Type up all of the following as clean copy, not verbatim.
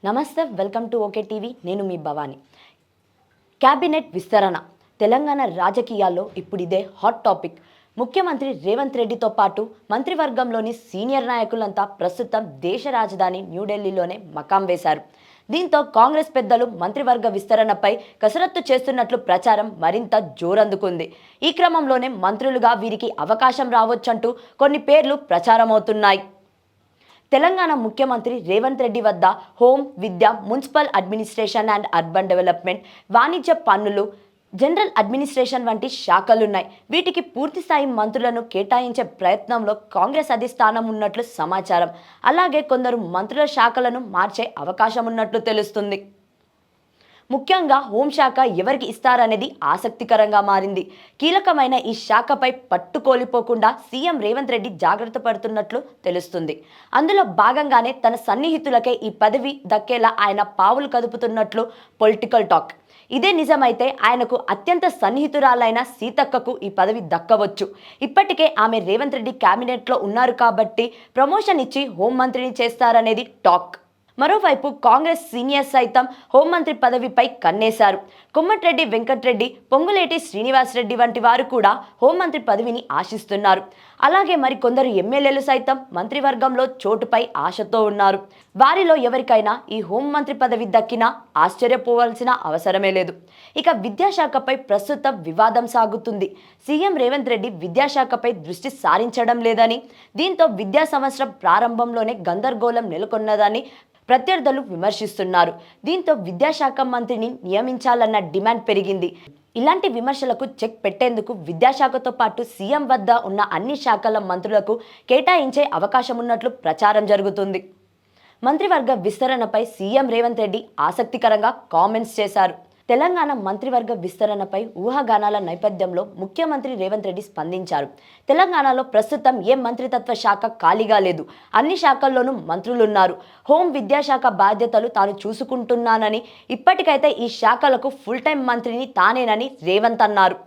నమస్తే, welcome to okay TV. నేను మీ Bhavani. Cabinet విస్తరణ తెలంగాణ రాజకీయాల్లో ఇప్పుడు ఇదే హాట్ టాపిక్. ముఖ్యమంత్రి రేవంత్ రెడ్డితో పాటు మంత్రివర్గంలోని సీనియర్ నాయకులంతా ప్రస్తుతం దేశ రాజధాని న్యూఢిల్లీలోనే మకాం వేశారు. దీంతో కాంగ్రెస్ పెద్దలు మంత్రివర్గ విస్తరణపై కసరత్తు చేస్తున్నట్లు ప్రచారం మరింత జోరందుకుంది. ఈ క్రమంలోనే మంత్రులుగా వీరికి అవకాశం రావచ్చంటూ కొన్ని పేర్లు ప్రచారమవుతున్నాయి. తెలంగాణ ముఖ్యమంత్రి రేవంత్ రెడ్డి వద్ద home, Vidya, municipal administration and urban development, వాణిజ్య పన్నులు, జనరల్ అడ్మినిస్ట్రేషన్ వంటి శాఖలున్నాయి. వీటికి పూర్తిస్థాయి మంత్రులను కేటాయించే ప్రయత్నంలో కాంగ్రెస్ అధిష్టానం ఉన్నట్లు సమాచారం. అలాగే కొందరు మంత్రుల శాఖలను మార్చే అవకాశం ఉన్నట్లు తెలుస్తుంది. ముఖ్యంగా హోంశాఖ ఎవరికి ఇస్తారనేది ఆసక్తికరంగా మారింది. కీలకమైన ఈ శాఖపై పట్టుకోలిపోకుండా సీఎం రేవంత్ రెడ్డి జాగ్రత్త పడుతున్నట్లు తెలుస్తుంది. అందులో భాగంగానే తన సన్నిహితులకే ఈ పదవి దక్కేలా ఆయన పావులు కదుపుతున్నట్లు పొలిటికల్ టాక్. ఇదే నిజమైతే ఆయనకు అత్యంత సన్నిహితురాలైన సీతక్కకు ఈ పదవి దక్కవచ్చు. ఇప్పటికే ఆమె రేవంత్ రెడ్డి క్యాబినెట్లో ఉన్నారు కాబట్టి ప్రమోషన్ ఇచ్చి హోంమంత్రిని చేస్తారనేది టాక్. మరోవైపు కాంగ్రెస్ సీనియర్స్ సైతం హోంమంత్రి పదవిపై కన్నేశారు. కొమ్మటిరెడ్డి వెంకటరెడ్డి, పొంగులేటి శ్రీనివాసరెడ్డి వంటి వారు కూడా హోంమంత్రి పదవిని ఆశిస్తున్నారు. అలాగే మరికొందరు ఎమ్మెల్యేలు సైతం మంత్రివర్గంలో చోటుపై ఆశతో ఉన్నారు. వారిలో ఎవరికైనా ఈ హోంమంత్రి పదవి దక్కినా ఆశ్చర్యపోవాల్సిన అవసరమే లేదు. ఇక విద్యాశాఖపై ప్రస్తుతం వివాదం సాగుతుంది. సీఎం రేవంత్ రెడ్డి విద్యాశాఖపై దృష్టి సారించడం లేదని, దీంతో విద్యా సంవత్సరం ప్రారంభంలోనే గందరగోళం నెలకొన్నదని ప్రత్యర్థులు విమర్శిస్తున్నారు. దీంతో విద్యాశాఖ మంత్రిని నియమించాలన్న డిమాండ్ పెరిగింది. ఇలాంటి విమర్శలకు చెక్ పెట్టేందుకు విద్యాశాఖతో పాటు సీఎం వద్ద ఉన్న అన్ని శాఖల మంత్రులకు కేటాయించే అవకాశం ఉన్నట్లు ప్రచారం జరుగుతుంది. మంత్రివర్గ విస్తరణపై సీఎం రేవంత్ రెడ్డి ఆసక్తికరంగా కామెంట్స్ చేశారు. తెలంగాణ మంత్రివర్గ విస్తరణపై ఊహాగానాల నేపథ్యంలో ముఖ్యమంత్రి రేవంత్ రెడ్డి స్పందించారు. తెలంగాణలో ప్రస్తుతం ఏ మంత్రిత్వ శాఖ ఖాళీగా లేదు. అన్ని శాఖల్లోనూ మంత్రులున్నారు. హోం, విద్యాశాఖ బాధ్యతలు తాను చూసుకుంటున్నానని, ఇప్పటికైతే ఈ శాఖలకు ఫుల్ టైం మంత్రిని తానేనని రేవంత్ అన్నారు.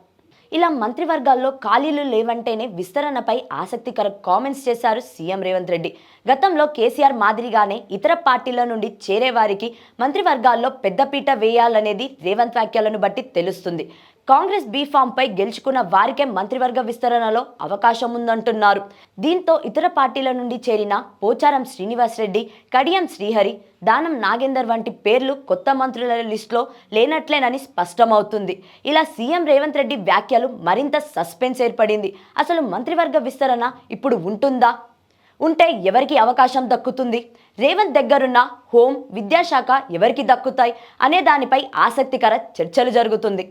ఇలా మంత్రివర్గాల్లో ఖాళీలు లేవంటేనే విస్తరణపై ఆసక్తికర కామెంట్స్ చేశారు సీఎం రేవంత్ రెడ్డి. గతంలో కేసీఆర్ మాదిరిగానే ఇతర పార్టీల నుండి చేరే వారికి మంత్రివర్గాల్లో పెద్దపీట వేయాలనేది రేవంత్ వ్యాఖ్యలను బట్టి తెలుస్తుంది. కాంగ్రెస్ బీఫామ్పై గెలుచుకున్న వారికే మంత్రివర్గ విస్తరణలో అవకాశం ఉందంటున్నారు. దీంతో ఇతర పార్టీల నుండి చేరిన పోచారం శ్రీనివాసరెడ్డి, కడియం శ్రీహరి, దానం నాగేందర్ వంటి పేర్లు కొత్త మంత్రుల లిస్టులో లేనట్లేనని స్పష్టమవుతుంది. ఇలా సీఎం రేవంత్ రెడ్డి వ్యాఖ్యలు మరింత సస్పెన్స్ ఏర్పడింది. అసలు మంత్రివర్గ విస్తరణ ఇప్పుడు ఉంటుందా? ఉంటే ఎవరికి అవకాశం దక్కుతుంది? రేవంత్ దగ్గరున్న హోం, విద్యాశాఖ ఎవరికి దక్కుతాయి అనే దానిపై ఆసక్తికర చర్చలు జరుగుతుంది.